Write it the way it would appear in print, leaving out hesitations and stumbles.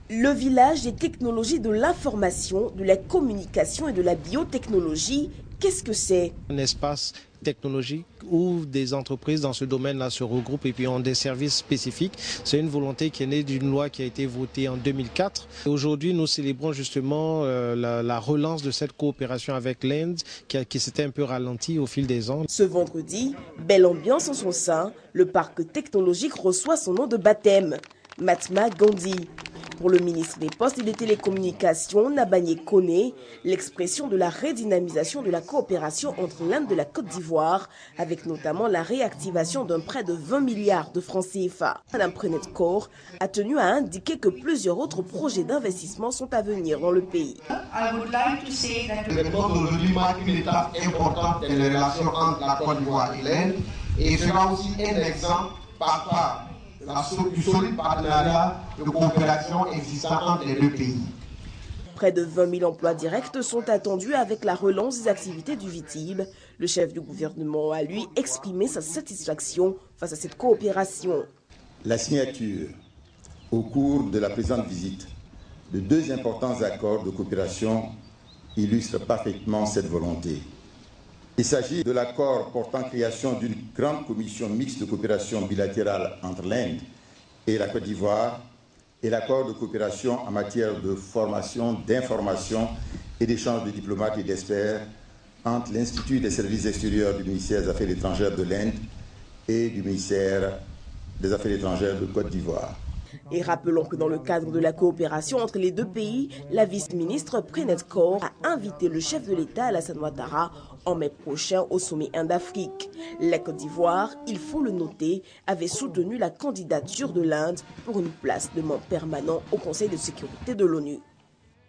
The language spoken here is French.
Le village des technologies de l'information, de la communication et de la biotechnologie, qu'est-ce que c'est? Un espace technologique où des entreprises dans ce domaine-là se regroupent et puis ont des services spécifiques. C'est une volonté qui est née d'une loi qui a été votée en 2004. Aujourd'hui, nous célébrons justement la relance de cette coopération avec l'Inde qui s'était un peu ralentie au fil des ans. Ce vendredi, belle ambiance en son sein, le parc technologique reçoit son nom de baptême, Mahatma Gandhi. Pour le ministre des Postes et des Télécommunications, Nabanye Kone, l'expression de la redynamisation de la coopération entre l'Inde et la Côte d'Ivoire, avec notamment la réactivation d'un prêt de 20 milliards de francs CFA. Mme Prenette Kaur a tenu à indiquer que plusieurs autres projets d'investissement sont à venir dans le pays. Le port d'aujourd'hui marque une étape importante dans les relations entre la Côte d'Ivoire et l'Inde et sera aussi un exemple par du solide partenariat de coopération existant entre les deux pays. Près de 20 000 emplois directs sont attendus avec la relance des activités du VITIB. Le chef du gouvernement a, lui, exprimé sa satisfaction face à cette coopération. La signature, au cours de la présente visite, de deux importants accords de coopération illustre parfaitement cette volonté. Il s'agit de l'accord portant création d'une grande commission mixte de coopération bilatérale entre l'Inde et la Côte d'Ivoire et l'accord de coopération en matière de formation, d'information et d'échange de diplomates et d'experts entre l'Institut des services extérieurs du ministère des Affaires étrangères de l'Inde et du ministère des Affaires étrangères de Côte d'Ivoire. Et rappelons que dans le cadre de la coopération entre les deux pays, la vice-ministre Prenette Kaur a invité le chef de l'État Alassane Ouattara en mai prochain au sommet Inde-Afrique. La Côte d'Ivoire, il faut le noter, avait soutenu la candidature de l'Inde pour une place de membre permanent au Conseil de sécurité de l'ONU.